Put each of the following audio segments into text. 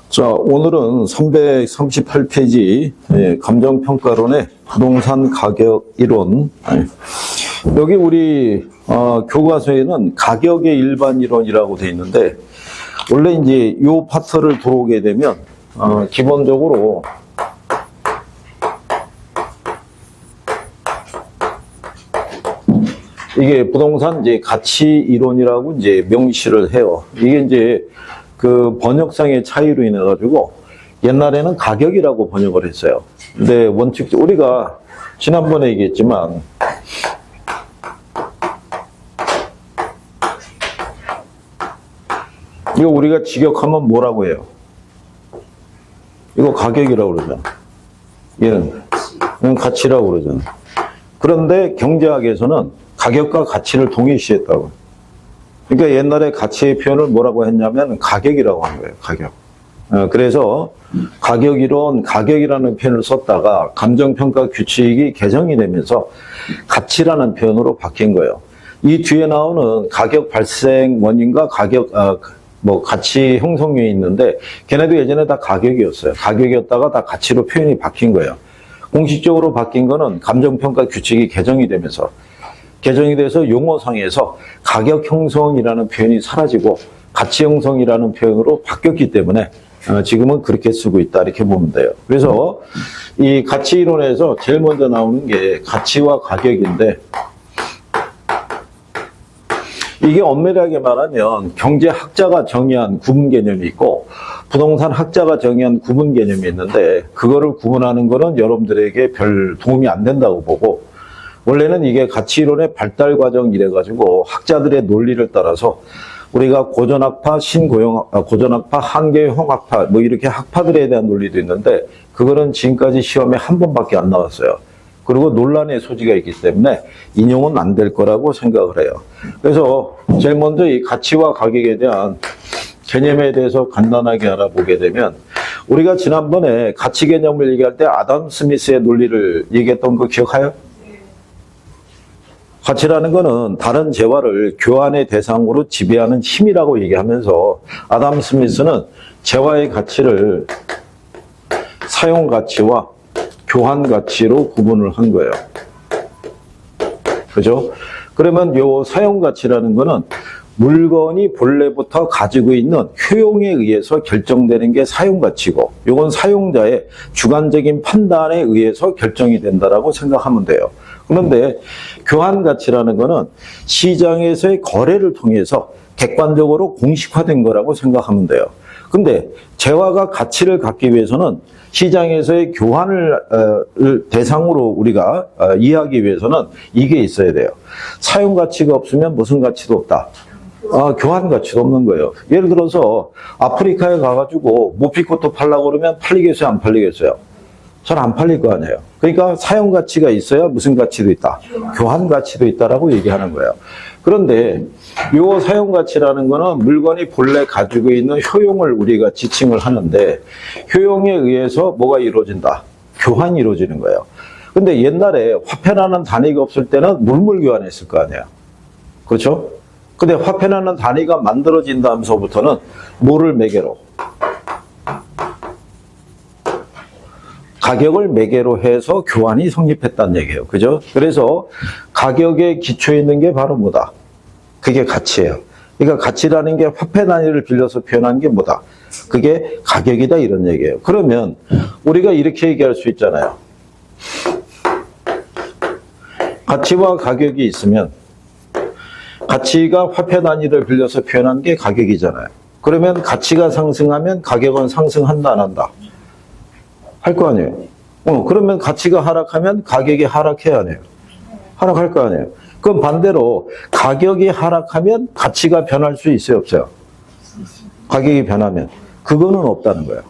자, 오늘은 338페이지 감정평가론의 부동산 가격 이론. 여기 우리 교과서에는 가격의 일반 이론이라고 되어 있는데, 원래 이제 이 파트를 들어오게 되면 기본적으로 이게 부동산 이제 가치 이론이라고 이제 명시를 해요. 이게 이제 그 번역상의 차이로 인해 가지고 옛날에는 가격이라고 번역을 했어요. 근데 원칙 우리가 지난번에 얘기했지만 이거 우리가 직역하면 뭐라고 해요? 이거 가격이라고 그러잖아. 얘는 가치라고 그러잖아. 그런데 경제학에서는 가격과 가치를 동일시했다고. 그러니까 옛날에 가치의 표현을 뭐라고 했냐면 가격이라고 한 거예요. 가격. 그래서 가격이론, 가격이라는 표현을 썼다가 감정평가 규칙이 개정이 되면서 가치라는 표현으로 바뀐 거예요. 이 뒤에 나오는 가격 발생 원인과 가격, 가치 형성률이 있는데 걔네도 예전에 다 가격이었어요. 가격이었다가 다 가치로 표현이 바뀐 거예요. 공식적으로 바뀐 거는 감정평가 규칙이 개정이 되면서 개정이 돼서 용어상에서 가격 형성이라는 표현이 사라지고 가치 형성이라는 표현으로 바뀌었기 때문에 지금은 그렇게 쓰고 있다 이렇게 보면 돼요. 그래서 이 가치 이론에서 제일 먼저 나오는 게 가치와 가격인데, 이게 엄밀하게 말하면 경제학자가 정의한 구분 개념이 있고 부동산 학자가 정의한 구분 개념이 있는데, 그거를 구분하는 거는 여러분들에게 별 도움이 안 된다고 보고, 원래는 이게 가치이론의 발달 과정 이래가지고 학자들의 논리를 따라서 우리가 고전학파, 고전학파, 한계형 학파, 뭐 이렇게 학파들에 대한 논리도 있는데, 그거는 지금까지 시험에 한 번밖에 안 나왔어요. 그리고 논란의 소지가 있기 때문에 인용은 안 될 거라고 생각을 해요. 그래서 제일 먼저 이 가치와 가격에 대한 개념에 대해서 간단하게 알아보게 되면, 우리가 지난번에 가치 개념을 얘기할 때 아담 스미스의 논리를 얘기했던 거 기억해요? 가치라는 거는 다른 재화를 교환의 대상으로 지배하는 힘이라고 얘기하면서 아담 스미스는 재화의 가치를 사용 가치와 교환 가치로 구분을 한 거예요. 그죠? 그러면 요 사용 가치라는 거는 물건이 본래부터 가지고 있는 효용에 의해서 결정되는 게 사용 가치고, 요건 사용자의 주관적인 판단에 의해서 결정이 된다라고 생각하면 돼요. 그런데 교환 가치라는 거는 시장에서의 거래를 통해서 객관적으로 공식화된 거라고 생각하면 돼요. 근데 재화가 가치를 갖기 위해서는 시장에서의 교환을 대상으로 우리가 이해하기 위해서는 이게 있어야 돼요. 사용 가치가 없으면 무슨 가치도 없다. 교환 가치도 없는 거예요. 예를 들어서 아프리카에 가가지고 모피꽃도 팔라고 그러면 팔리겠어요? 안 팔리겠어요? 잘 안 팔릴 거 아니에요. 그러니까 사용 가치가 있어야 무슨 가치도 있다. 교환 가치도 있다라고 얘기하는 거예요. 그런데 이 사용 가치라는 거는 물건이 본래 가지고 있는 효용을 우리가 지칭을 하는데, 효용에 의해서 뭐가 이루어진다? 교환이 이루어지는 거예요. 근데 옛날에 화폐라는 단위가 없을 때는 물물 교환했을 거 아니에요. 그렇죠? 근데 화폐라는 단위가 만들어진 다음서부터는 뭐를 매개로? 가격을 매개로 해서 교환이 성립했다는 얘기예요. 그죠? 그래서 가격의 기초에 있는 게 바로 뭐다? 그게 가치예요. 그러니까 가치라는 게 화폐 단위를 빌려서 표현한 게 뭐다? 그게 가격이다 이런 얘기예요. 그러면 우리가 이렇게 얘기할 수 있잖아요. 가치와 가격이 있으면 가치가 화폐 단위를 빌려서 표현한 게 가격이잖아요. 그러면 가치가 상승하면 가격은 상승한다 안 한다? 할 거 아니에요. 그러면 가치가 하락하면 가격이 하락해야 해요. 하락할 거 아니에요. 그럼 반대로 가격이 하락하면 가치가 변할 수 있어요, 없어요? 가격이 변하면. 그거는 없다는 거예요.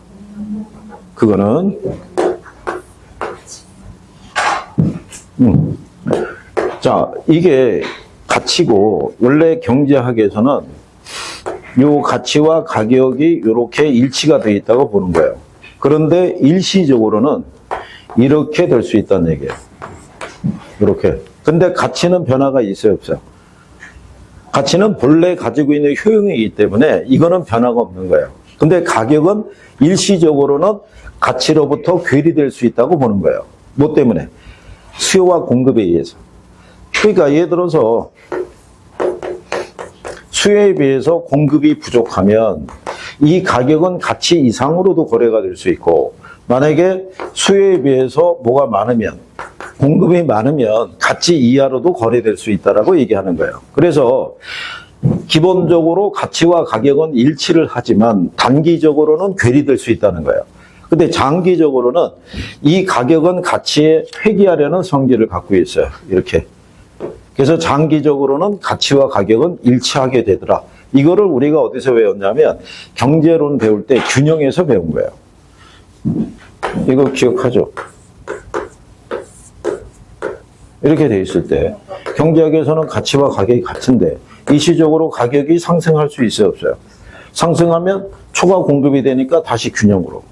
그거는. 자, 이게 가치고, 원래 경제학에서는 요 가치와 가격이 이렇게 일치가 되어 있다고 보는 거예요. 그런데 일시적으로는 이렇게 될 수 있다는 얘기예요. 이렇게. 근데 가치는 변화가 있어요, 없어요? 가치는 본래 가지고 있는 효용이기 때문에 이거는 변화가 없는 거예요. 근데 가격은 일시적으로는 가치로부터 괴리될 수 있다고 보는 거예요. 뭐 때문에? 수요와 공급에 의해서. 그러니까 예를 들어서 수요에 비해서 공급이 부족하면 이 가격은 가치 이상으로도 거래가 될 수 있고, 만약에 수요에 비해서 뭐가 많으면, 공급이 많으면 가치 이하로도 거래될 수 있다라고 얘기하는 거예요. 그래서 기본적으로 가치와 가격은 일치를 하지만 단기적으로는 괴리될 수 있다는 거예요. 근데 장기적으로는 이 가격은 가치에 회귀하려는 성질을 갖고 있어요. 이렇게. 그래서 장기적으로는 가치와 가격은 일치하게 되더라. 이거를 우리가 어디서 배웠냐면 경제론 배울 때 균형에서 배운 거예요. 이거 기억하죠? 이렇게 돼 있을 때 경제학에서는 가치와 가격이 같은데 일시적으로 가격이 상승할 수 있어요, 없어요? 상승하면 초과 공급이 되니까 다시 균형으로.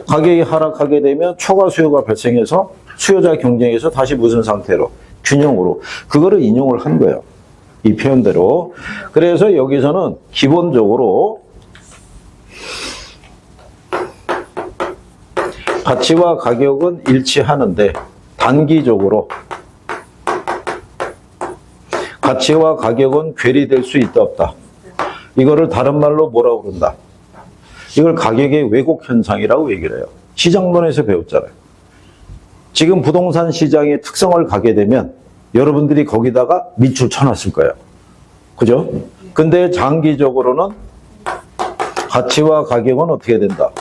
가격이 하락하게 되면 초과 수요가 발생해서 수요자 경쟁에서 다시 무슨 상태로? 균형으로. 그거를 인용을 한 거예요. 이 표현대로. 그래서 여기서는 기본적으로 가치와 가격은 일치하는데 단기적으로 가치와 가격은 괴리될 수 있다 없다. 이거를 다른 말로 뭐라고 그런다? 이걸 가격의 왜곡 현상이라고 얘기를 해요. 시장론에서 배웠잖아요. 지금 부동산 시장의 특성을 가게 되면 여러분들이 거기다가 밑줄 쳐놨을 거예요. 그죠? 근데 장기적으로는 가치와 가격은 어떻게 된다?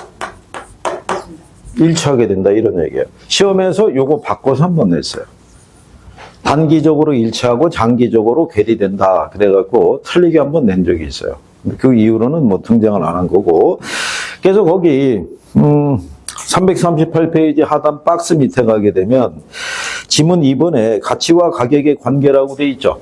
일치하게 된다, 이런 얘기예요. 시험에서 요거 바꿔서 한번 냈어요. 단기적으로 일치하고 장기적으로 괴리된다. 그래갖고 틀리게 한번 낸 적이 있어요. 그 이후로는 뭐 등장을 안 한 거고. 그래서 거기 338페이지 하단 박스 밑에 가게 되면 지문 2번에 가치와 가격의 관계라고 돼 있죠.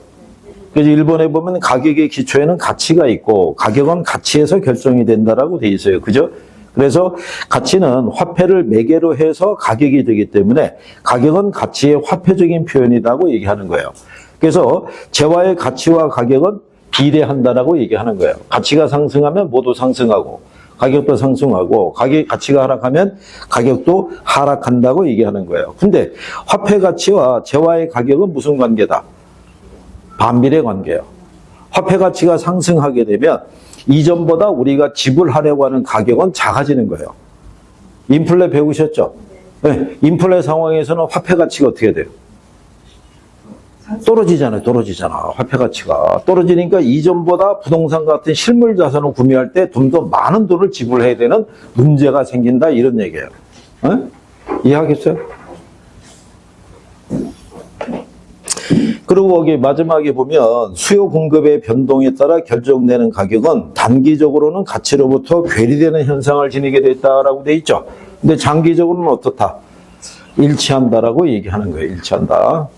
그래서 1번에 보면 가격의 기초에는 가치가 있고 가격은 가치에서 결정이 된다라고 돼 있어요. 그죠? 그래서 가치는 화폐를 매개로 해서 가격이 되기 때문에 가격은 가치의 화폐적인 표현이라고 얘기하는 거예요. 그래서 재화의 가치와 가격은 비례한다라고 얘기하는 거예요. 가치가 상승하면 모두 상승하고 가격도 상승하고 가치가 하락하면 가격도 하락한다고 얘기하는 거예요. 근데 화폐 가치와 재화의 가격은 무슨 관계다? 반비례 관계예요. 화폐 가치가 상승하게 되면 이전보다 우리가 지불하려고 하는 가격은 작아지는 거예요. 인플레 배우셨죠? 네. 인플레 상황에서는 화폐 가치가 어떻게 돼요? 떨어지잖아요. 화폐 가치가. 떨어지니까 이전보다 부동산 같은 실물 자산을 구매할 때 좀 더 많은 돈을 지불해야 되는 문제가 생긴다, 이런 얘기예요. 네? 이해하겠어요? 그리고 거기 마지막에 보면 수요 공급의 변동에 따라 결정되는 가격은 단기적으로는 가치로부터 괴리되는 현상을 지니게 됐다라고 돼 있죠. 근데 장기적으로는 어떻다? 일치한다라고 얘기하는 거예요. 일치한다.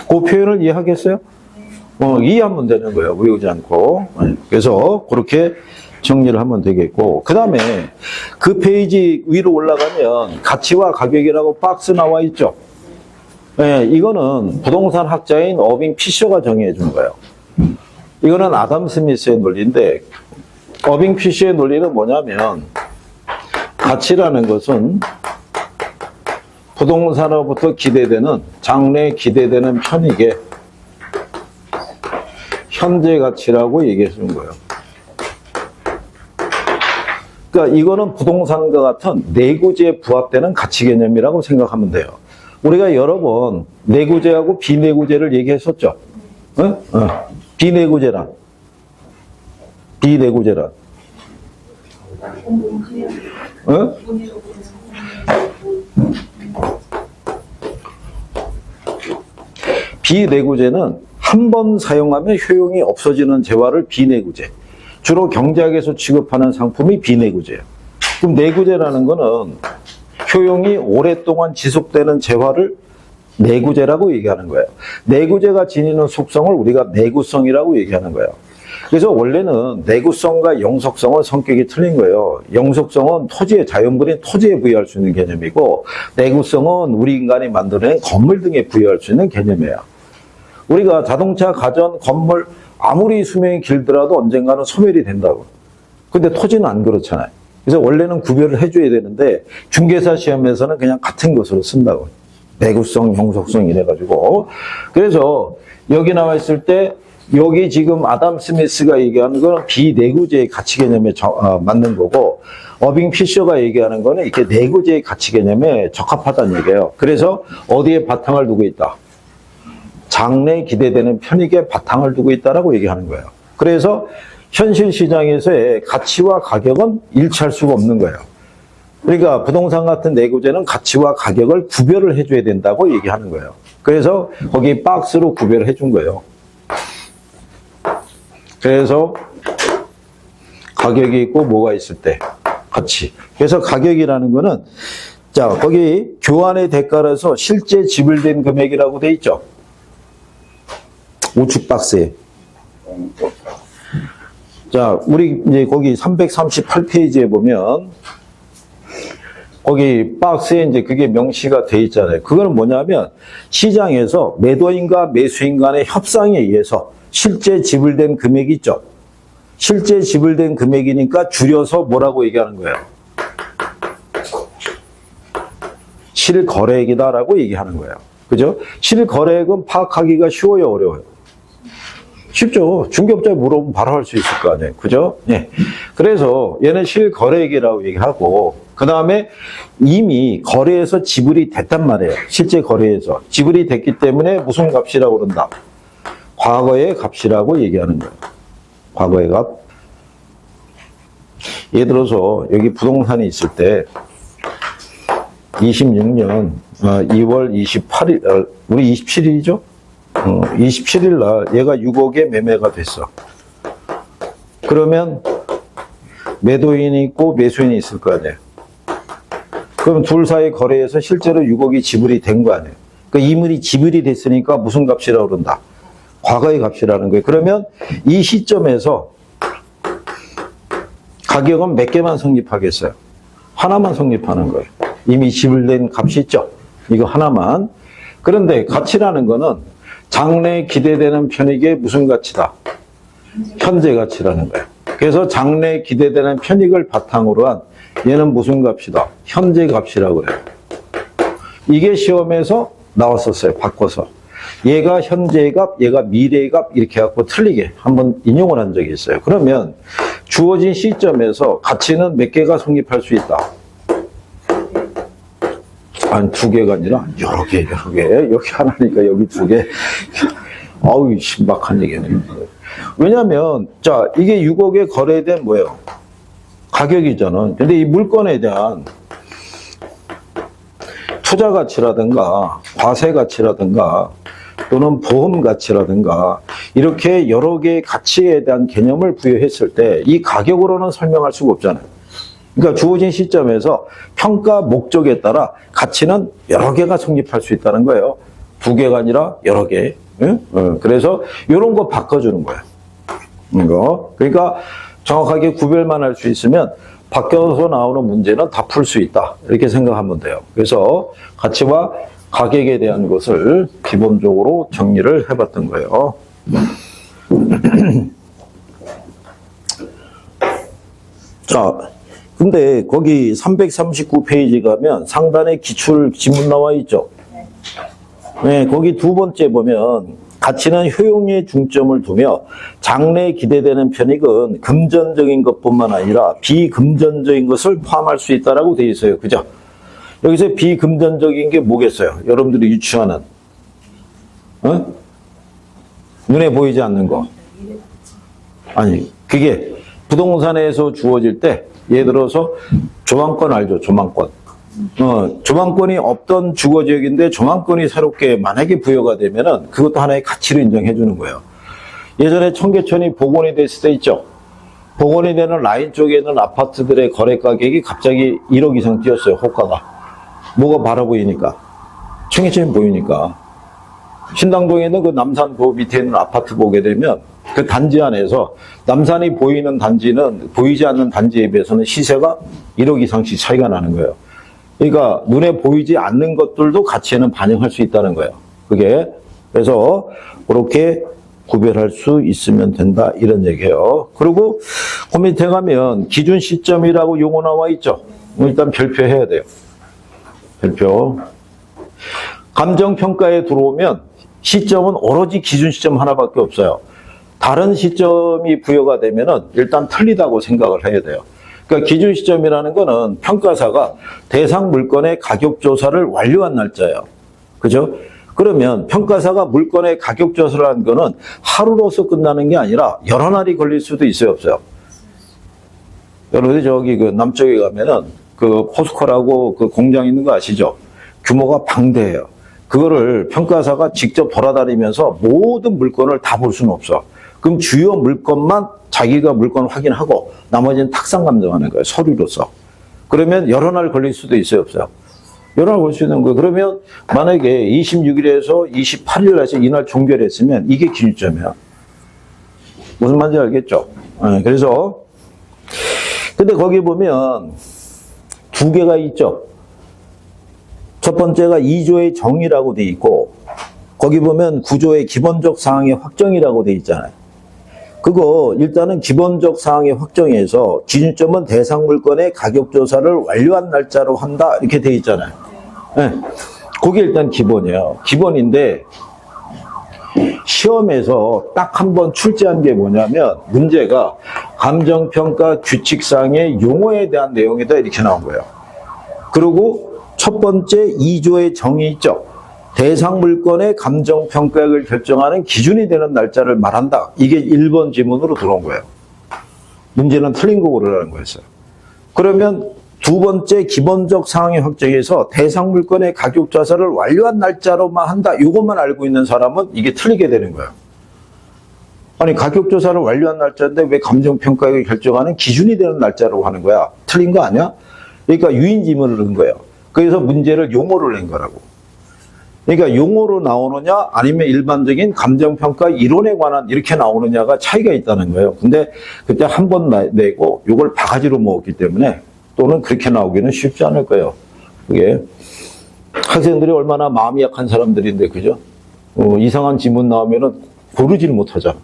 그 표현을 이해하겠어요? 이해하면 되는 거예요. 외우지 않고. 그래서 그렇게 정리를 하면 되겠고, 그 다음에 그 페이지 위로 올라가면 가치와 가격이라고 박스 나와 있죠. 네, 이거는 부동산 학자인 어빙 피셔가 정의해 준 거예요. 이거는 아담 스미스의 논리인데, 어빙 피셔의 논리는 뭐냐면 가치라는 것은 부동산으로부터 기대되는, 장래에 기대되는 편익의 현재 가치라고 얘기해 준 거예요. 그러니까 이거는 부동산과 같은 내구재에 부합되는 가치 개념이라고 생각하면 돼요. 우리가 여러 번 내구재하고 비내구재를 얘기했었죠. 비내구재란. 비내구재는 한 번 사용하면 효용이 없어지는 재화를 비내구재. 주로 경제학에서 취급하는 상품이 비내구재예요. 그럼 내구재라는 거는 효용이 오랫동안 지속되는 재화를 내구재라고 얘기하는 거예요. 내구재가 지니는 속성을 우리가 내구성이라고 얘기하는 거예요. 그래서 원래는 내구성과 영속성은 성격이 틀린 거예요. 영속성은 토지의 자연분인 토지에 부여할 수 있는 개념이고, 내구성은 우리 인간이 만들어낸 건물 등에 부여할 수 있는 개념이에요. 우리가 자동차, 가전, 건물 아무리 수명이 길더라도 언젠가는 소멸이 된다고. 근데 토지는 안 그렇잖아요. 그래서 원래는 구별을 해줘야 되는데 중개사 시험에서는 그냥 같은 것으로 쓴다고. 내구성, 형속성 이래가지고. 그래서 여기 나와 있을 때 여기 지금 아담 스미스가 얘기하는 건 비내구재의 가치 개념에 맞는 거고, 어빙 피셔가 얘기하는 거는 이렇게 내구재의 가치 개념에 적합하다는 얘기예요. 그래서 어디에 바탕을 두고 있다? 장래에 기대되는 편익에 바탕을 두고 있다라고 얘기하는 거예요. 그래서 현실 시장에서의 가치와 가격은 일치할 수가 없는 거예요. 그러니까 부동산 같은 내구재는 가치와 가격을 구별을 해줘야 된다고 얘기하는 거예요. 그래서 거기 박스로 구별을 해준 거예요. 그래서 가격이 있고 뭐가 있을 때 가치. 그래서 가격이라는 거는 자 거기 교환의 대가라서 실제 지불된 금액이라고 돼 있죠. 우측 박스에. 자 우리 이제 거기 338페이지에 보면 거기 박스에 이제 그게 명시가 돼 있잖아요. 그거는 뭐냐면 시장에서 매도인과 매수인 간의 협상에 의해서 실제 지불된 금액이 있죠. 실제 지불된 금액이니까 줄여서 뭐라고 얘기하는 거예요? 실거래액이다라고 얘기하는 거예요. 그죠? 실거래액은 파악하기가 쉬워요, 어려워요? 쉽죠. 중개업자에 물어보면 바로 할 수 있을 거 아니에요. 그죠? 예. 그래서 얘는 실거래액이라고 얘기하고, 그 다음에 이미 거래에서 지불이 됐단 말이에요. 실제 거래에서. 지불이 됐기 때문에 무슨 값이라고 그런다? 과거의 값이라고 얘기하는 거예요. 과거의 값. 예를 들어서 여기 부동산이 있을 때 26년 2월 28일, 우리 27일이죠? 27일 날 얘가 6억에 매매가 됐어. 그러면 매도인이 있고 매수인이 있을 거 아니에요. 그럼 둘 사이 거래에서 실제로 6억이 지불이 된 거 아니에요. 그 이물이 지불이 됐으니까 무슨 값이라고 그런다? 과거의 값이라는 거예요. 그러면 이 시점에서 가격은 몇 개만 성립하겠어요? 하나만 성립하는 거예요. 이미 지불된 값이 있죠. 이거 하나만. 그런데 가치라는 거는 장래에 기대되는 편익의 무슨 가치다? 현재 가치라는 거예요. 그래서 장래에 기대되는 편익을 바탕으로 한 얘는 무슨 값이다? 현재 값이라고 그래요. 이게 시험에서 나왔었어요. 바꿔서. 얘가 현재의 값, 얘가 미래의 값 이렇게 해갖고 틀리게 한번 인용을 한 적이 있어요. 그러면 주어진 시점에서 가치는 몇 개가 성립할 수 있다? 아니, 두 개가 아니라 여러 개. 여기 하나니까 여기 두 개. 아우, 신박한 얘기네. 왜냐면, 자, 이게 6억에 거래된 뭐예요? 가격이잖아. 근데 이 물건에 대한 투자 가치라든가, 과세 가치라든가, 또는 보험 가치라든가, 이렇게 여러 개의 가치에 대한 개념을 부여했을 때, 이 가격으로는 설명할 수가 없잖아요. 그러니까 주어진 시점에서 평가 목적에 따라 가치는 여러 개가 성립할 수 있다는 거예요. 두 개가 아니라 여러 개. 그래서 이런 거 바꿔주는 거예요. 이거. 그러니까 정확하게 구별만 할 수 있으면 바뀌어서 나오는 문제는 다 풀 수 있다. 이렇게 생각하면 돼요. 그래서 가치와 가격에 대한 것을 기본적으로 정리를 해봤던 거예요. 자. 근데 거기 339페이지 가면 상단에 기출 지문 나와 있죠. 네, 거기 두 번째 보면 가치는 효용에 중점을 두며 장래에 기대되는 편익은 금전적인 것뿐만 아니라 비금전적인 것을 포함할 수 있다라고 되어 있어요. 그죠? 여기서 비금전적인 게 뭐겠어요? 여러분들이 유추하는 눈에 보이지 않는 거. 아니, 그게 부동산에서 주어질 때 예를 들어서 조망권 알죠? 조망권. 조망권이 없던 주거지역인데 조망권이 새롭게 만약에 부여가 되면은 그것도 하나의 가치로 인정해 주는 거예요. 예전에 청계천이 복원이 됐을 때 있죠? 복원이 되는 라인 쪽에 있는 아파트들의 거래 가격이 갑자기 1억 이상 뛰었어요. 호가가. 뭐가 바라 보이니까. 청계천이 보이니까. 신당동에 있는 그 남산 그 밑에 있는 아파트 보게 되면 그 단지 안에서 남산이 보이는 단지는 보이지 않는 단지에 비해서는 시세가 1억 이상씩 차이가 나는 거예요. 그러니까 눈에 보이지 않는 것들도 가치에는 반영할 수 있다는 거예요. 그게. 그래서 그렇게 구별할 수 있으면 된다 이런 얘기예요. 그리고 그 밑에 가면 기준 시점이라고 용어 나와 있죠. 일단 별표해야 돼요. 별표. 감정평가에 들어오면 시점은 오로지 기준 시점 하나밖에 없어요. 다른 시점이 부여가 되면은 일단 틀리다고 생각을 해야 돼요. 그러니까 기준 시점이라는 거는 평가사가 대상 물건의 가격 조사를 완료한 날짜예요. 그죠? 그러면 평가사가 물건의 가격 조사를 한 거는 하루로서 끝나는 게 아니라 여러 날이 걸릴 수도 있어요, 없어요? 여러분들 저기 그 남쪽에 가면은 그 포스코라고 그 공장 있는 거 아시죠? 규모가 방대해요. 그거를 평가사가 직접 돌아다니면서 모든 물건을 다 볼 수는 없어. 그럼 주요 물건만 자기가 물건 확인하고 나머지는 탁상 감정하는 거예요. 서류로서. 그러면 여러 날 걸릴 수도 있어요, 없어요? 여러 날 걸릴 수 있는 거예요. 그러면 만약에 26일에서 28일까지 이날 종결했으면 이게 기준점이야. 무슨 말인지 알겠죠? 그래서 근데 거기 보면 두 개가 있죠. 첫 번째가 2조의 정의라고 돼 있고 거기 보면 구조의 기본적 사항의 확정이라고 돼 있잖아요. 그거 일단은 기본적 사항의 확정에서 기준점은 대상 물건의 가격 조사를 완료한 날짜로 한다 이렇게 돼 있잖아요. 네. 그게 일단 기본이에요. 기본인데 시험에서 딱 한 번 출제한 게 뭐냐면 문제가 감정평가 규칙상의 용어에 대한 내용이다 이렇게 나온 거예요. 그리고 첫 번째 2조의 정의 있죠. 대상 물건의 감정평가액을 결정하는 기준이 되는 날짜를 말한다. 이게 1번 지문으로 들어온 거예요. 문제는 틀린 거 고르라는 거였어요. 그러면 두 번째 기본적 사항의 확정에서 대상 물건의 가격 조사를 완료한 날짜로만 한다. 이것만 알고 있는 사람은 이게 틀리게 되는 거예요. 아니 가격 조사를 완료한 날짜인데 왜 감정평가액을 결정하는 기준이 되는 날짜라고 하는 거야? 틀린 거 아니야? 그러니까 유인 지문을 넣은 거예요. 그래서 문제를 용어를 낸 거라고. 그러니까 용어로 나오느냐 아니면 일반적인 감정평가 이론에 관한 이렇게 나오느냐가 차이가 있다는 거예요. 근데 그때 한 번 내고 이걸 바가지로 먹었기 때문에 또는 그렇게 나오기는 쉽지 않을 거예요. 그게 학생들이 얼마나 마음이 약한 사람들인데 그죠? 이상한 지문 나오면은 고르지를 못하잖아.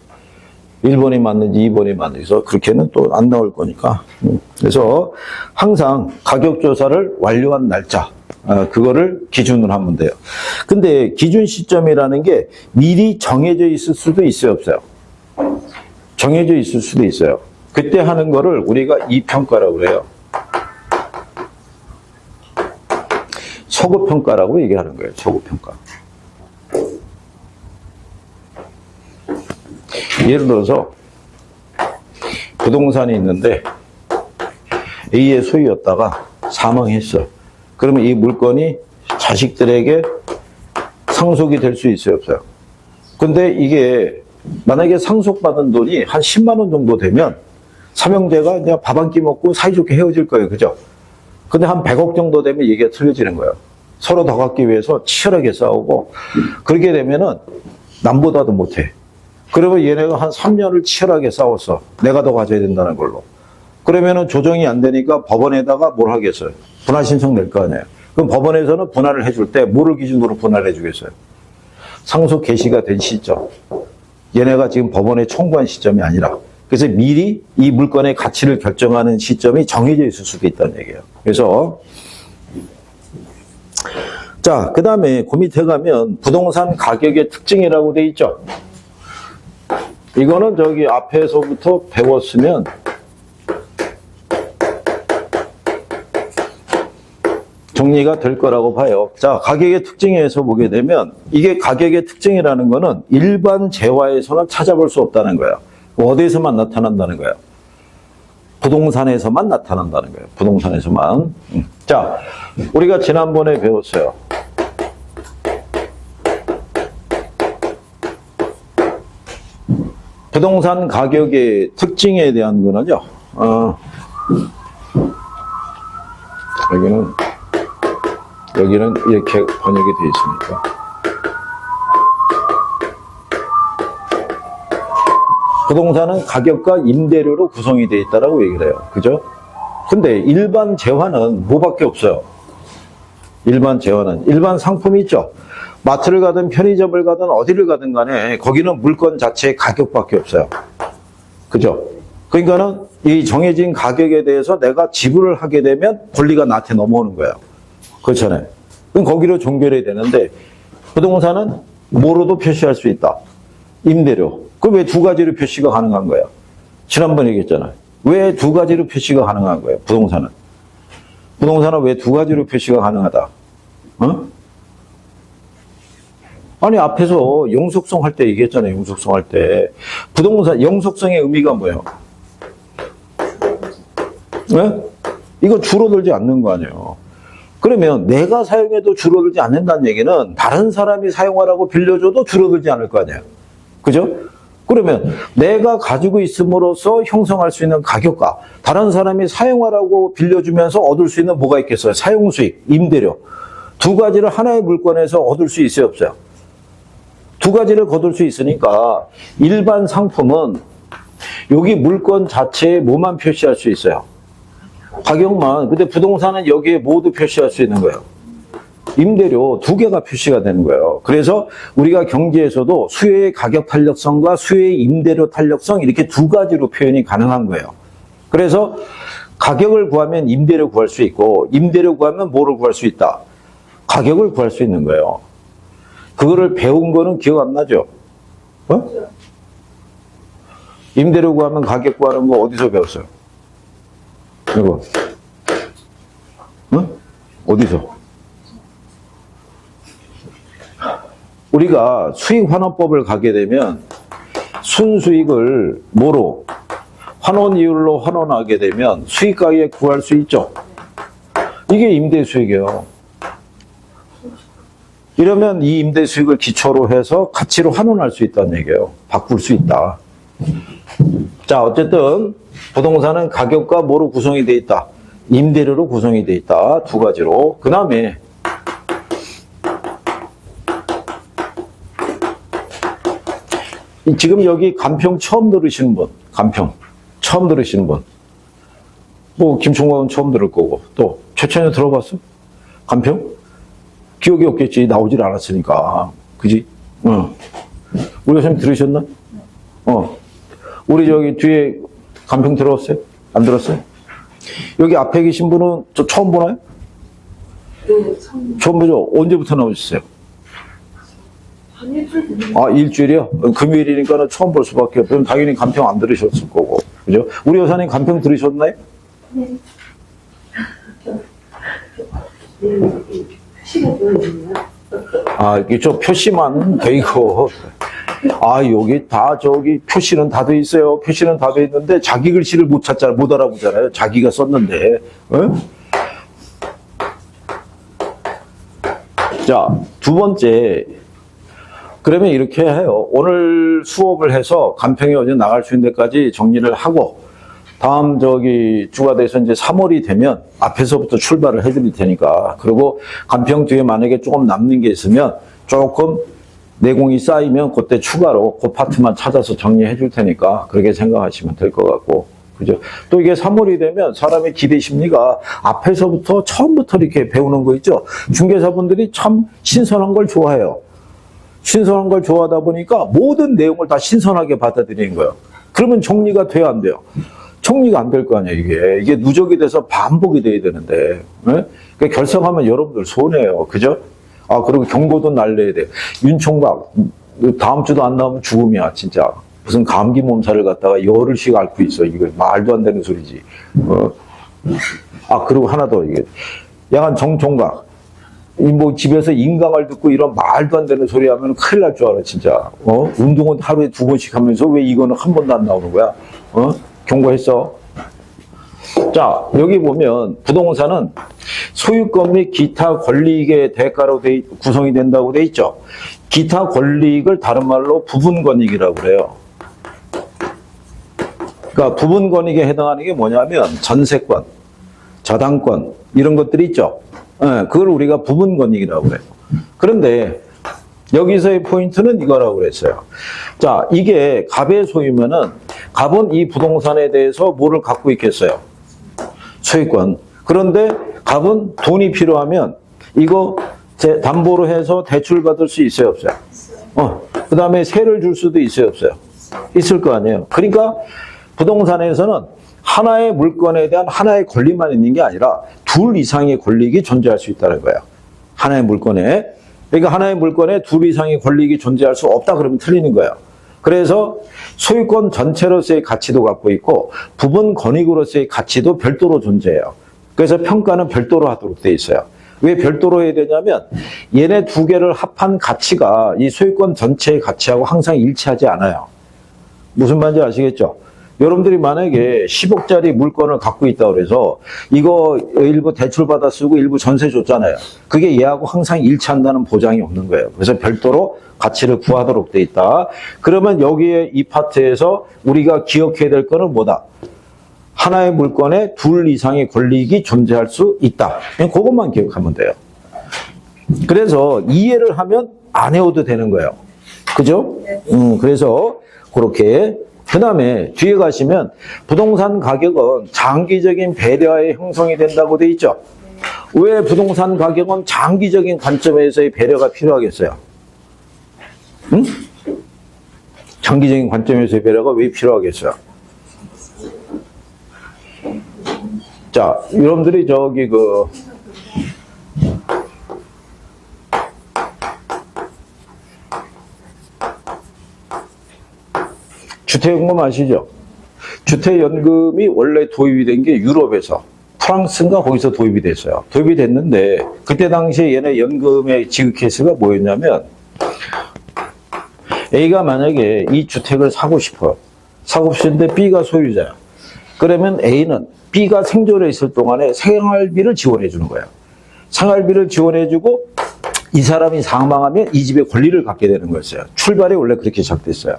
1번이 맞는지 2번이 맞는지 그렇게는 또 안 나올 거니까. 그래서 항상 가격 조사를 완료한 날짜 그거를 기준으로 하면 돼요. 근데 기준 시점이라는 게 미리 정해져 있을 수도 있어요, 없어요? 정해져 있을 수도 있어요. 그때 하는 거를 우리가 이평가라고 그래요. 소급평가라고 얘기하는 거예요. 소급평가. 예를 들어서 부동산이 있는데 A의 소유였다가 사망했어. 그러면 이 물건이 자식들에게 상속이 될 수 있어요, 없어요? 근데 이게 만약에 상속받은 돈이 한 10만 원 정도 되면 삼형제가 그냥 밥 한 끼 먹고 사이좋게 헤어질 거예요, 그죠? 근데 한 100억 정도 되면 얘기가 틀려지는 거예요. 서로 더 갖기 위해서 치열하게 싸우고 그렇게 되면은 남보다도 못해. 그러면 얘네가 한 3년을 치열하게 싸웠어. 내가 더 가져야 된다는 걸로. 그러면은 조정이 안 되니까 법원에다가 뭘 하겠어요? 분할 신청 낼 거 아니에요. 그럼 법원에서는 분할을 해줄 때 뭐를 기준으로 분할해 주겠어요? 상속 개시가 된 시점. 얘네가 지금 법원에 청구한 시점이 아니라. 그래서 미리 이 물건의 가치를 결정하는 시점이 정해져 있을 수도 있다는 얘기예요. 그래서 자, 그 다음에 그 밑에 가면 부동산 가격의 특징이라고 돼 있죠. 이거는 저기 앞에서부터 배웠으면 정리가 될 거라고 봐요. 자, 가격의 특징에서 보게 되면 이게 가격의 특징이라는 거는 일반 재화에서는 찾아볼 수 없다는 거예요. 어디에서만 나타난다는 거예요? 부동산에서만 나타난다는 거예요. 부동산에서만. 자, 우리가 지난번에 배웠어요. 부동산 가격의 특징에 대한 거는요, 여기는 이렇게 번역이 되어 있으니까. 부동산은 가격과 임대료로 구성이 되어 있다고 얘기를 해요. 그죠? 근데 일반 재화는 뭐밖에 없어요. 일반 재화는 일반 상품이 있죠. 마트를 가든 편의점을 가든 어디를 가든 간에 거기는 물건 자체의 가격밖에 없어요. 그죠? 그러니까는 이 정해진 가격에 대해서 내가 지불을 하게 되면 권리가 나한테 넘어오는 거예요. 그렇잖아요. 그럼 거기로 종결이 되는데 부동산은 뭐로도 표시할 수 있다. 임대료. 그럼 왜 두 가지로 표시가 가능한 거예요? 지난번에 얘기했잖아요. 왜 두 가지로 표시가 가능한 거예요? 부동산은. 부동산은 왜 두 가지로 표시가 가능하다? 어? 아니, 앞에서 영속성 할 때 얘기했잖아요. 영속성 할 때. 부동산, 영속성의 의미가 뭐예요? 네? 이거 줄어들지 않는 거 아니에요. 그러면 내가 사용해도 줄어들지 않는다는 얘기는 다른 사람이 사용하라고 빌려줘도 줄어들지 않을 거 아니에요. 그죠? 그러면 내가 가지고 있음으로써 형성할 수 있는 가격과 다른 사람이 사용하라고 빌려주면서 얻을 수 있는 뭐가 있겠어요? 사용 수익, 임대료. 두 가지를 하나의 물건에서 얻을 수 있어요, 없어요? 두 가지를 거둘 수 있으니까 일반 상품은 여기 물건 자체에 뭐만 표시할 수 있어요? 가격만. 근데 부동산은 여기에 모두 표시할 수 있는 거예요. 임대료 두 개가 표시가 되는 거예요. 그래서 우리가 경제에서도 수요의 가격 탄력성과 수요의 임대료 탄력성 이렇게 두 가지로 표현이 가능한 거예요. 그래서 가격을 구하면 임대료 구할 수 있고 임대료 구하면 뭐를 구할 수 있다? 가격을 구할 수 있는 거예요. 그거를 배운 거는 기억 안 나죠? 어? 임대료 구하면 가격 구하는 거 어디서 배웠어요? 이거. 어? 어디서? 우리가 수익환원법을 가게 되면 순수익을 뭐로? 환원이율로 환원하게 되면 수익가액 구할 수 있죠? 이게 임대수익이에요. 이러면 이 임대수익을 기초로 해서 가치로 환원할 수 있다는 얘기예요. 바꿀 수 있다. 자, 어쨌든 부동산은 가격과 뭐로 구성이 되어 있다? 임대료로 구성이 되어 있다. 두 가지로. 그 다음에 지금 여기 간평 처음 들으시는 분, 간평 처음 들으시는 분, 뭐 김총각은 처음 들을 거고 또 최천에 들어봤어? 간평? 기억이 없겠지. 나오질 않았으니까. 그지? 우리 선생님 들으셨나? 우리 저기 뒤에 간평 들어왔어요? 안 들었어요? 여기 앞에 계신 분은 저 처음 보나요? 네, 처음 보죠? 언제부터 나오셨어요? 한 일주일 됐는데. 아, 일주일이요? 금요일이니까 처음 볼 수밖에 없어요. 당연히 간평 안 들으셨을 거고. 그죠? 우리 여사님 간평 들으셨나요? 네. 표시가 보여주네요. 아, 이게 저 표시만 돼 있고. 아, 여기 다 저기 표시는 다 돼 있어요. 표시는 다 돼 있는데 자기 글씨를 못 찾잖아요. 못 알아보잖아요. 자기가 썼는데. 어? 자, 두 번째. 그러면 이렇게 해요. 오늘 수업을 해서 간평이 어디 나갈 수 있는 데까지 정리를 하고 다음 저기 주가 돼서 이제 3월이 되면 앞에서부터 출발을 해드릴 테니까 그리고 간평 뒤에 만약에 조금 남는 게 있으면 조금 내공이 쌓이면 그때 추가로 그 파트만 찾아서 정리해 줄 테니까 그렇게 생각하시면 될 것 같고 그죠? 또 이게 3월이 되면 사람의 기대 심리가 앞에서부터 처음부터 이렇게 배우는 거 있죠? 중개사분들이 참 신선한 걸 좋아해요. 신선한 걸 좋아하다 보니까 모든 내용을 다 신선하게 받아들이는 거예요. 그러면 정리가 돼야 안 돼요. 정리가 안 될 거 아니에요, 이게. 이게 누적이 돼서 반복이 돼야 되는데. 네? 그러니까 결석하면 여러분들 손해예요. 그죠? 아, 그리고 경고도 날려야 돼. 윤총각, 다음 주도 안 나오면 죽음이야, 진짜. 무슨 감기 몸살을 갖다가 열흘씩 앓고 있어. 이거 말도 안 되는 소리지. 아, 그리고 하나 더, 이게. 야간 정총각. 뭐 집에서 인강을 듣고 이런 말도 안 되는 소리 하면 큰일 날 줄 알아, 진짜. 운동은 하루에 2번씩 하면서 왜 이거는 한 번도 안 나오는 거야? 경고했어. 자, 여기 보면 부동산은 소유권 및 기타 권리익의 대가로 구성이 된다고 돼 있죠. 기타 권리익을 다른 말로 부분권익이라고 그래요. 그러니까 부분권익에 해당하는 게 뭐냐면 전세권, 저당권 이런 것들이 있죠. 그걸 우리가 부분권익이라고 그래요. 그런데 여기서의 포인트는 이거라고 그랬어요. 자, 이게 갑의 소유면은 갑은 이 부동산에 대해서 뭐를 갖고 있겠어요? 소유권. 그런데 갑은 돈이 필요하면 이거 담보로 해서 대출 받을 수 있어요, 없어요? 그 다음에 세를 줄 수도 있어요, 없어요? 있을 거 아니에요. 그러니까 부동산에서는 하나의 물건에 대한 하나의 권리만 있는 게 아니라 둘 이상의 권리가 존재할 수 있다는 거예요. 하나의 물건에. 그러니까 하나의 물건에 둘 이상의 권리가 존재할 수 없다 그러면 틀리는 거예요. 그래서 소유권 전체로서의 가치도 갖고 있고 부분 권익으로서의 가치도 별도로 존재해요. 그래서 평가는 별도로 하도록 돼 있어요. 왜 별도로 해야 되냐면 얘네 두 개를 합한 가치가 이 소유권 전체의 가치하고 항상 일치하지 않아요. 무슨 말인지 아시겠죠? 여러분들이 만약에 10억짜리 물건을 갖고 있다고 그래서 이거 일부 대출받아 쓰고 일부 전세 줬잖아요. 그게 얘하고 항상 일치한다는 보장이 없는 거예요. 그래서 별도로 가치를 구하도록 돼 있다. 그러면 여기에 이 파트에서 우리가 기억해야 될 거는 뭐다? 하나의 물건에 둘 이상의 권리가 존재할 수 있다. 그냥 그것만 기억하면 돼요. 그래서 이해를 하면 안 해도 되는 거예요. 그죠? 그래서 그렇게. 그 다음에 뒤에 가시면 부동산 가격은 장기적인 배려에 형성이 된다고 돼 있죠. 왜 부동산 가격은 장기적인 관점에서의 배려가 필요하겠어요? 응? 장기적인 관점에서의 배려가 왜 필요하겠어요? 자, 여러분들이 저기 주택연금 아시죠? 주택연금이 원래 도입이 된 게 유럽에서 프랑스인가 거기서 도입이 됐어요. 도입이 됐는데 그때 당시에 얘네 연금의 지급 케이스가 뭐였냐면 A가 만약에 이 주택을 사고 싶어요. 사고 싶은데 B가 소유자야. 그러면 A는 B가 생존해 있을 동안에 생활비를 지원해 주는 거예요. 생활비를 지원해 주고 이 사람이 사망하면 이 집의 권리를 갖게 되는 거였어요. 출발이 원래 그렇게 시작됐어요.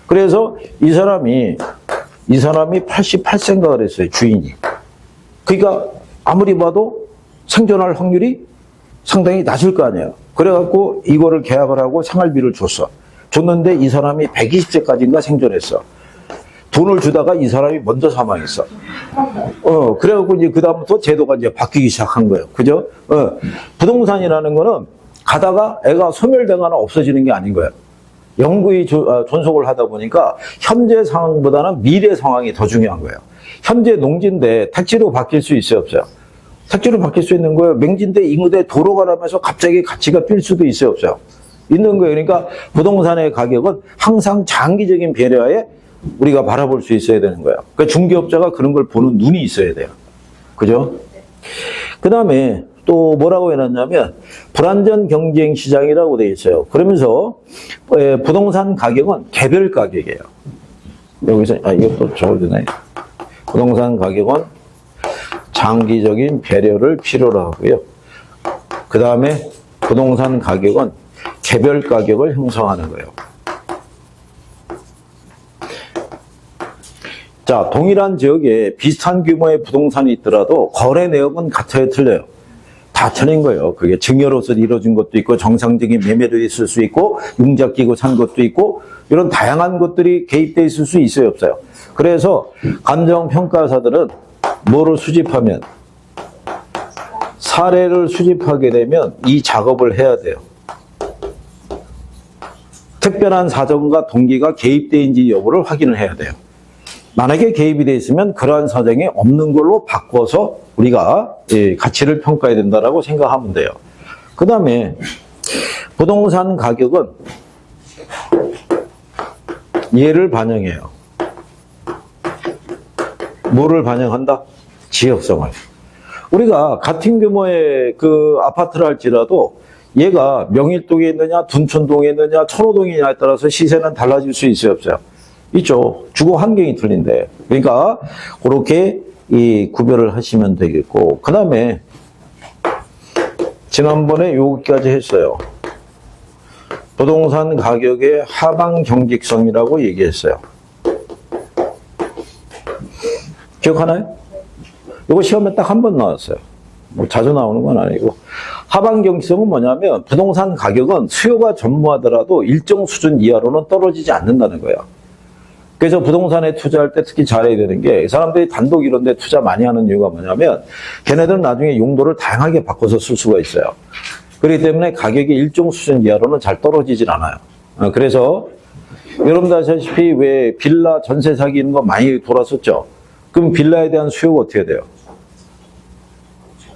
그래서 이 사람이 88세인가 그랬어요, 주인이. 그러니까 아무리 봐도 생존할 확률이 상당히 낮을 거 아니에요. 그래갖고 이거를 계약을 하고 생활비를 줬어. 줬는데 이 사람이 120세까지인가 생존했어. 돈을 주다가 이 사람이 먼저 사망했어. 그래갖고 이제 그다음부터 제도가 이제 바뀌기 시작한 거예요. 그죠? 부동산이라는 거는 가다가 애가 소멸되거나 없어지는 게 아닌 거예요. 영구히 존속을 하다 보니까 현재 상황보다는 미래 상황이 더 중요한 거예요. 현재 농지인데 택지로 바뀔 수 있어요, 없어요? 택지로 바뀔 수 있는 거예요. 맹지인데 인구대 도로가 나면서 갑자기 가치가 뛸 수도 있어요, 없어요? 있는 거예요. 그러니까 부동산의 가격은 항상 장기적인 배려에 우리가 바라볼 수 있어야 되는 거예요. 그러니까 중개업자가 그런 걸 보는 눈이 있어야 돼요. 그죠? 그 다음에 또 뭐라고 해놨냐면 불안전 경쟁 시장이라고 되어 있어요. 그러면서 부동산 가격은 개별 가격이에요. 여기서 이것도 적어주네. 부동산 가격은 장기적인 배려를 필요로 하고요. 그 다음에 부동산 가격은 개별 가격을 형성하는 거예요. 자, 동일한 지역에 비슷한 규모의 부동산이 있더라도 거래 내역은 같아요, 틀려요? 다 틀린 거예요. 그게 증여로서 이루어진 것도 있고 정상적인 매매도 있을 수 있고 융자 끼고 산 것도 있고 이런 다양한 것들이 개입돼 있을 수 있어요, 없어요? 그래서 감정평가사들은 뭐를 수집하면 사례를 수집하게 되면 이 작업을 해야 돼요. 특별한 사정과 동기가 개입돼 있는지 여부를 확인을 해야 돼요. 만약에 개입이 돼 있으면 그러한 사정이 없는 걸로 바꿔서 우리가 가치를 평가해야 된다라고 생각하면 돼요. 그 다음에 부동산 가격은 얘를 반영해요. 뭐를 반영한다? 지역성을. 우리가 같은 규모의 그 아파트를 할지라도 얘가 명일동에 있느냐, 둔촌동에 있느냐, 천호동에 있느냐에 따라서 시세는 달라질 수 있어요, 없어요? 있죠. 주거 환경이 틀린데. 그러니까 그렇게 이 구별을 하시면 되겠고, 그 다음에 지난번에 여기까지 했어요. 부동산 가격의 하방 경직성이라고 얘기했어요. 기억하나요? 이거 시험에 딱 한 번 나왔어요. 뭐 자주 나오는 건 아니고. 하방 경직성은 뭐냐면 부동산 가격은 수요가 전무하더라도 일정 수준 이하로는 떨어지지 않는다는 거예요. 그래서 부동산에 투자할 때 특히 잘해야 되는 게 사람들이 단독 이런 데 투자 많이 하는 이유가 뭐냐면 걔네들은 나중에 용도를 다양하게 바꿔서 쓸 수가 있어요. 그렇기 때문에 가격이 일정 수준 이하로는 잘 떨어지질 않아요. 그래서 여러분들 아시다시피 왜 빌라 전세 사기 이런 거 많이 돌았었죠? 그럼 빌라에 대한 수요가 어떻게 돼요?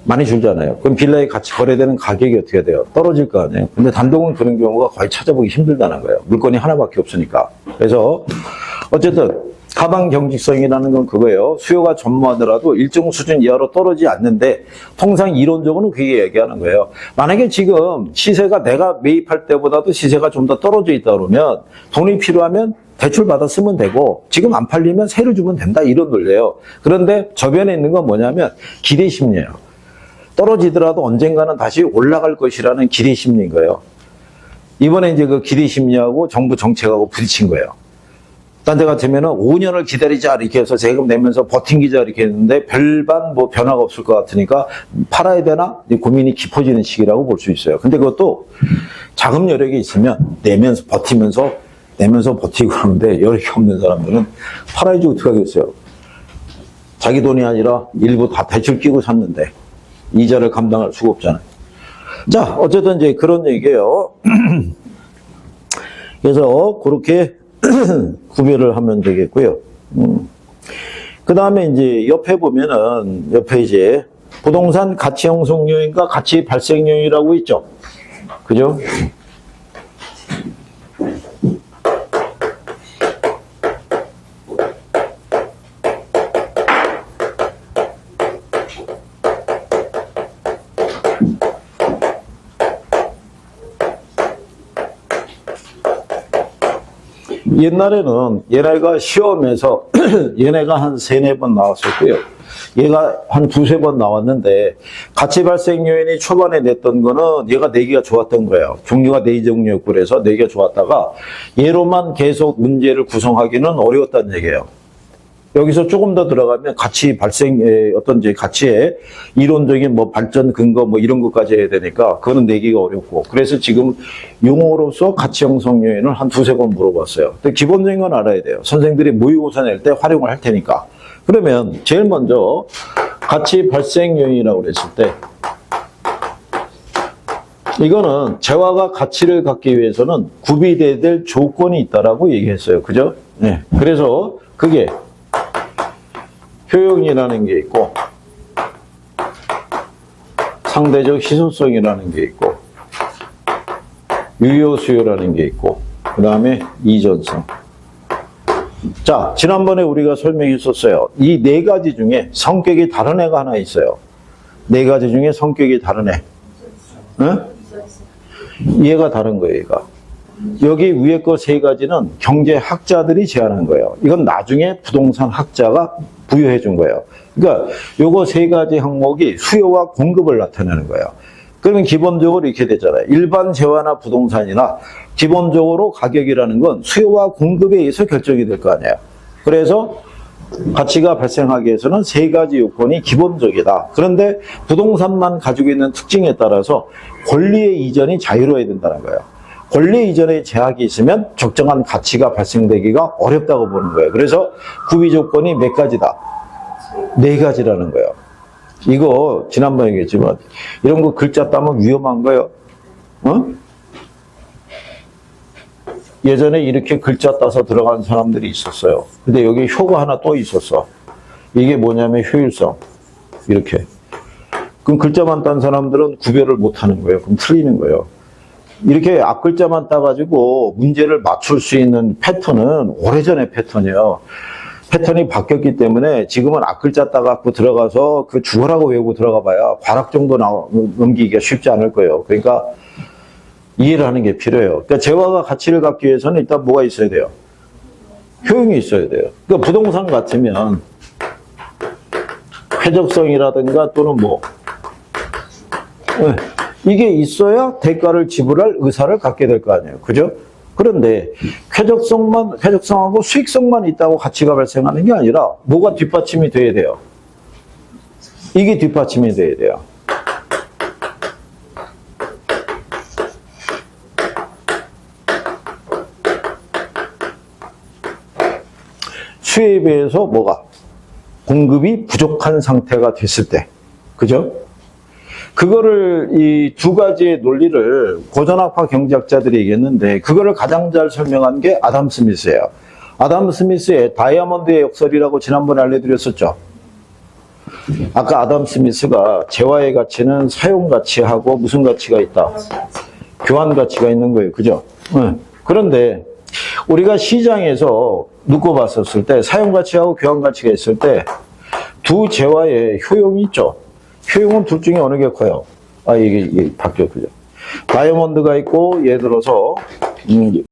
많이 줄잖아요. 그럼 빌라에 같이 거래되는 가격이 어떻게 돼요? 떨어질 거 아니에요. 근데 단독은 그런 경우가 거의 찾아보기 힘들다는 거예요. 물건이 하나밖에 없으니까. 그래서 어쨌든 가방 경직성이라는 건 그거예요. 수요가 전무하더라도 일정 수준 이하로 떨어지지 않는데 통상 이론적으로는 그게 얘기하는 거예요. 만약에 지금 시세가 내가 매입할 때보다도 시세가 좀 더 떨어져 있다 그러면 돈이 필요하면 대출 받아 쓰면 되고 지금 안 팔리면 세를 주면 된다 이런 논리예요. 그런데 저변에 있는 건 뭐냐면 기대 심리예요. 떨어지더라도 언젠가는 다시 올라갈 것이라는 기대 심리인 거예요. 이번에 이제 그 기대 심리하고 정부 정책하고 부딪힌 거예요. 딴 데 같으면은 5년을 기다리자 이렇게 해서 세금 내면서 버팅기자 이렇게 했는데 별반 뭐 변화가 없을 것 같으니까 팔아야 되나 고민이 깊어지는 시기라고 볼 수 있어요. 근데 그것도 자금 여력이 있으면 내면서 버티고 하는데 여력이 없는 사람들은 팔아야지 어떻게 하겠어요. 자기 돈이 아니라 일부 다 대출 끼고 샀는데 이자를 감당할 수가 없잖아요. 자, 어쨌든 이제 그런 얘기예요. 그래서 그렇게 구별을 하면 되겠고요. 그 다음에 이제 옆에 보면은 옆에 이제 부동산 가치 형성 요인과 가치 발생 요인이라고 있죠. 그죠? 옛날에는 얘네가 시험에서 얘네가 한 3-4번 나왔었고요. 얘가 한 2-3번 나왔는데 가치 발생 요인이 초반에 냈던 거는 얘가 내기가 좋았던 거예요. 종류가 4종류였고 그래서 내기가 좋았다가 얘로만 계속 문제를 구성하기는 어려웠다는 얘기예요. 여기서 조금 더 들어가면 가치 발생의 어떤 이제 가치의 이론적인 뭐 발전 근거 뭐 이런 것까지 해야 되니까 그거는 내기가 어렵고 그래서 지금 용어로서 가치 형성 요인을 한 2-3번 물어봤어요. 근데 기본적인 건 알아야 돼요. 선생들이 모의고사 낼 때 활용을 할 테니까. 그러면 제일 먼저 가치 발생 요인이라고 그랬을 때 이거는 재화가 가치를 갖기 위해서는 구비돼야 될 조건이 있다라고 얘기했어요. 그죠? 네. 그래서 그게 효용이라는 게 있고 상대적 희소성이라는 게 있고 유효수요라는 게 있고 그 다음에 이전성. 자, 지난번에 우리가 설명했었어요. 이 4가지 중에 성격이 다른 애가 하나 있어요. 4가지 중에 성격이 다른 애. 응? 얘가 다른 거예요, 얘가. 여기 위에 거 3가지는 경제학자들이 제안한 거예요. 이건 나중에 부동산 학자가 부여해 준 거예요. 그러니까 요거 3가지 항목이 수요와 공급을 나타내는 거예요. 그러면 기본적으로 이렇게 되잖아요. 일반 재화나 부동산이나 기본적으로 가격이라는 건 수요와 공급에 의해서 결정이 될 거 아니에요. 그래서 가치가 발생하기 위해서는 3가지 요건이 기본적이다. 그런데 부동산만 가지고 있는 특징에 따라서 권리의 이전이 자유로워야 된다는 거예요. 권리 이전의 제약이 있으면 적정한 가치가 발생되기가 어렵다고 보는 거예요. 그래서 구비 조건이 몇 가지다? 4가지라는 거예요. 이거 지난번에 얘기했지만 이런 거 글자 따면 위험한 거예요. 어? 예전에 이렇게 글자 따서 들어간 사람들이 있었어요. 근데 여기 효가 하나 또 있었어. 이게 뭐냐면 효율성. 이렇게. 그럼 글자만 딴 사람들은 구별을 못 하는 거예요. 그럼 틀리는 거예요. 이렇게 앞글자만 따가지고 문제를 맞출 수 있는 패턴은 오래전의 패턴이에요. 패턴이 바뀌었기 때문에 지금은 앞글자 따갖고 들어가서 그 주어라고 외우고 들어가 봐야 과락 정도 넘기기가 쉽지 않을 거예요. 그러니까 이해를 하는 게 필요해요. 그러니까 재화가 가치를 갖기 위해서는 일단 뭐가 있어야 돼요? 효용이 있어야 돼요. 그러니까 부동산 같으면 쾌적성이라든가 또는 뭐 이게 있어야 대가를 지불할 의사를 갖게 될 거 아니에요. 그죠? 그런데 쾌적성하고 수익성만 있다고 가치가 발생하는 게 아니라 뭐가 뒷받침이 돼야 돼요? 이게 뒷받침이 돼야 돼요. 수요에 비해서 뭐가? 공급이 부족한 상태가 됐을 때. 그죠? 그거를 이 두 가지의 논리를 고전학파 경제학자들이 얘기했는데 그거를 가장 잘 설명한 게 아담 스미스예요. 아담 스미스의 다이아몬드의 역설이라고 지난번에 알려드렸었죠. 아까 아담 스미스가 재화의 가치는 사용 가치하고 무슨 가치가 있다? 교환 가치가 있는 거예요. 그죠? 네. 그런데 우리가 시장에서 놓고 봤었을 때 사용 가치하고 교환 가치가 있을 때 두 재화의 효용이 있죠. 효용은 둘 중에 어느 게 커요? 이게 바뀌었죠. 다이아몬드가 있고 예를 들어서